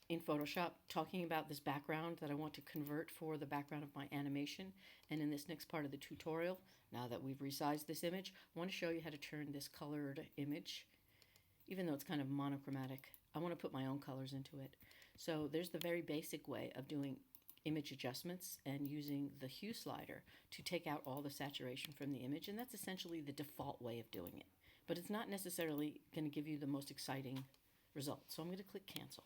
in Photoshop talking about this background that I want to convert for the background of my animation. And in this next part of the tutorial, now that we've resized this image, I want to show you how to turn this colored image, even though it's kind of monochromatic, I want to put my own colors into it. So there's the very basic way of doing image adjustments and using the hue slider to take out all the saturation from the image, and that's essentially the default way of doing it. But it's not necessarily going to give you the most exciting result. So I'm going to click cancel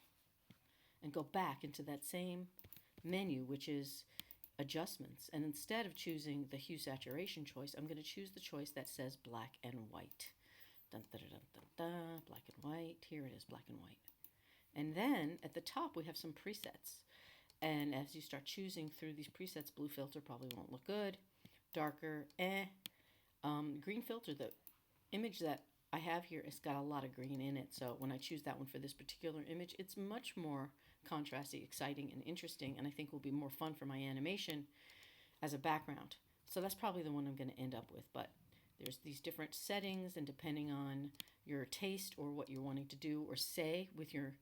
and go back into that same menu, which is adjustments. And instead of choosing the hue saturation choice, I'm going to choose the choice that says black and white. Dun, dun, dun, dun, dun, black and white. Here it is, black and white. And then at the top, we have some presets. And as you start choosing through these presets, blue filter probably won't look good. Darker, green filter, the image that I have here has got a lot of green in it. So when I choose that one for this particular image, it's much more contrasty, exciting, and interesting, and I think will be more fun for my animation as a background. So that's probably the one I'm going to end up with. But there's these different settings, and depending on your taste or what you're wanting to do or say with your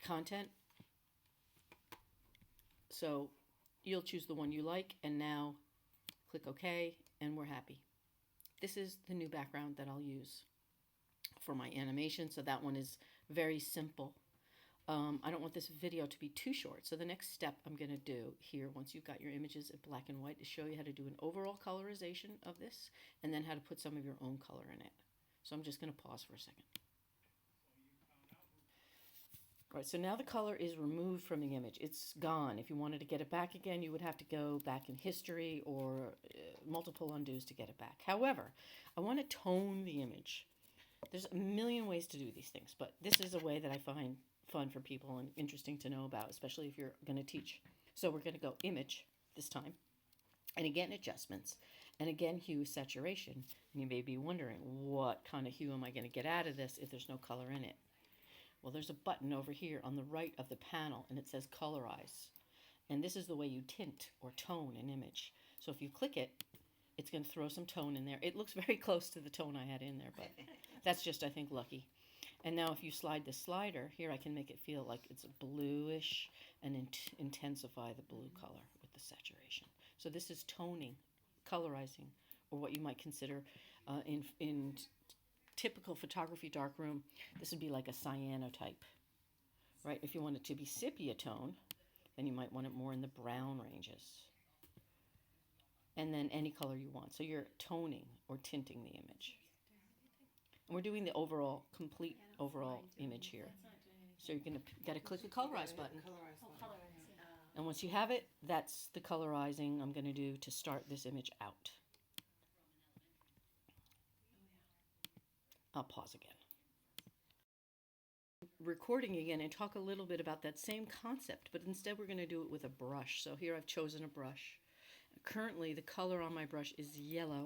content, so you'll choose the one you like, and now click OK, and we're happy. This is the new background that I'll use for my animation, so that one is very simple. I don't want this video to be too short, so the next step I'm going to do here, once you've got your images in black and white, is show you how to do an overall colorization of this, and then how to put some of your own color in it. So I'm just going to pause for a second. All right, so now the color is removed from the image. It's gone. If you wanted to get it back again, you would have to go back in history or multiple undos to get it back. However, I want to tone the image. There's a million ways to do these things, but this is a way that I find fun for people and interesting to know about, especially if you're going to teach. So we're going to go image this time, and again adjustments, and again hue saturation. And you may be wondering, what kind of hue am I going to get out of this if there's no color in it? Well, there's a button over here on the right of the panel, and it says colorize. And this is the way you tint or tone an image. So if you click it, it's going to throw some tone in there. It looks very close to the tone I had in there, but that's just, I think, lucky. And now if you slide the slider, here I can make it feel like it's bluish and intensify the blue color with the saturation. So this is toning, colorizing, or what you might consider in typical photography darkroom, this would be like a cyanotype, right? If you want it to be sepia tone, then you might want it more in the brown ranges. And then any color you want. So you're toning or tinting the image. And we're doing the overall, complete overall image here. So you're gonna gotta click the colorize button. And once you have it, that's the colorizing I'm gonna do to start this image out. I'll pause again. Recording again and talk a little bit about that same concept, but instead we're going to do it with a brush. So here I've chosen a brush. Currently the color on my brush is yellow,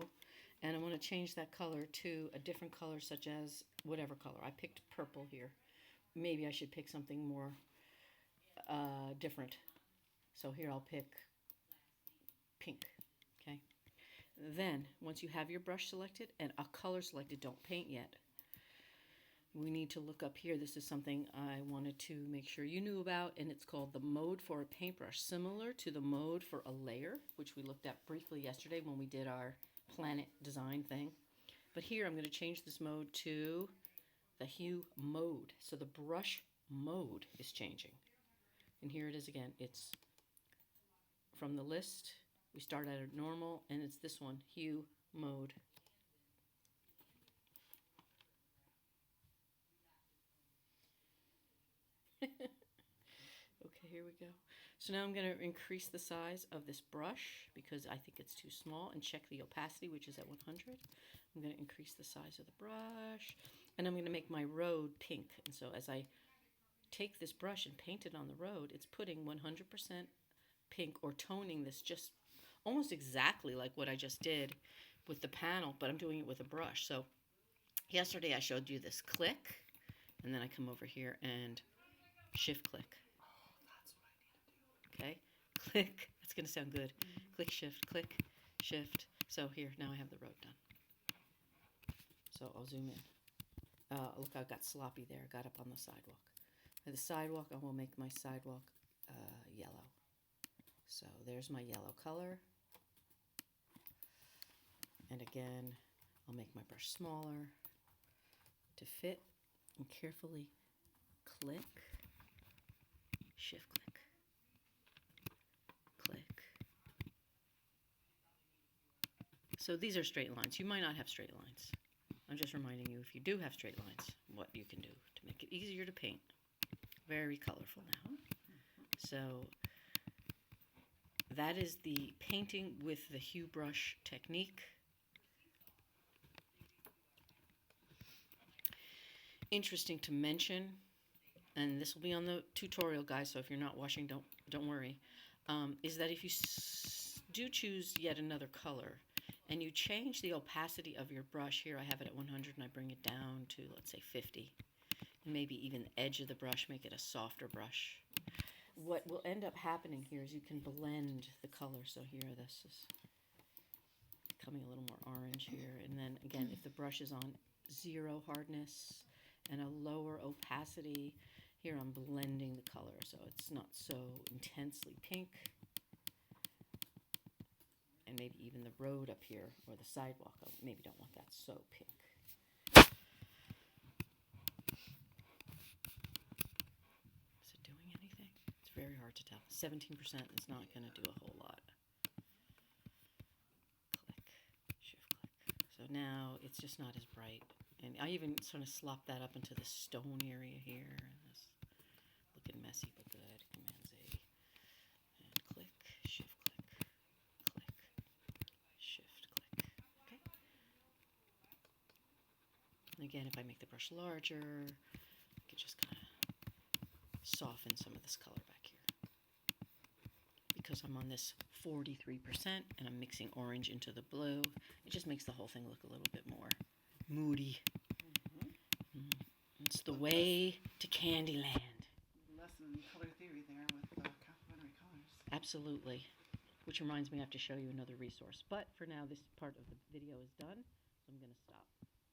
and I want to change that color to a different color, such as whatever color. I picked purple here. Maybe I should pick something more different. So here I'll pick pink. Okay. Then once you have your brush selected and a color selected, don't paint yet. We need to look up here. This is something I wanted to make sure you knew about, and it's called the mode for a paintbrush, similar to the mode for a layer, which we looked at briefly yesterday when we did our planet design thing. But here I'm going to change this mode to the hue mode. So the brush mode is changing. And here it is again. It's from the list. We start at a normal, and it's this one, hue mode. Okay, here we go. So now I'm going to increase the size of this brush because I think it's too small, and check the opacity, which is at 100. I'm going to increase the size of the brush, and I'm going to make my road pink. And so as I take this brush and paint it on the road, it's putting 100% pink, or toning this just almost exactly like what I just did with the panel, but I'm doing it with a brush. So yesterday I showed you this click, and then I come over here and shift click. Okay, click. That's going to sound good. Click, shift, shift. So here, now I have the road done. So I'll zoom in. Look, I got sloppy there. I got up on the sidewalk. For the sidewalk, I will make my sidewalk yellow. So there's my yellow color. And again, I'll make my brush smaller to fit and carefully click, shift click, click. So these are straight lines. You might not have straight lines. I'm just reminding you, if you do have straight lines, what you can do to make it easier to paint. Very colorful now. So that is the painting with the hue brush technique. Interesting to mention, and this will be on the tutorial, guys, so if you're not watching, don't worry, is that if you do choose yet another color, and you change the opacity of your brush, here I have it at 100 and I bring it down to, let's say, 50, and maybe even the edge of the brush, make it a softer brush. What will end up happening here is you can blend the color. So here, this is becoming a little more orange here, and then again, if the brush is on 0 hardness and a lower opacity, here I'm blending the color so it's not so intensely pink. And maybe even the road up here, or the sidewalk, I maybe don't want that so pink. Is it doing anything? It's very hard to tell. 17% is not going to do a whole lot. Click, shift click. So now it's just not as bright. And I even sort of slop that up into the stone area here. And this looking messy but good. Command Z. And click, shift click, click, shift click. Okay. And again, if I make the brush larger, I could just kind of soften some of this color back here. Because I'm on this 43% and I'm mixing orange into the blue, it just makes the whole thing look a little bit more moody. It's the way to Candyland. Lesson in color theory there with complementary colors. Absolutely. Which reminds me, I have to show you another resource. But for now, this part of the video is done, so I'm going to stop.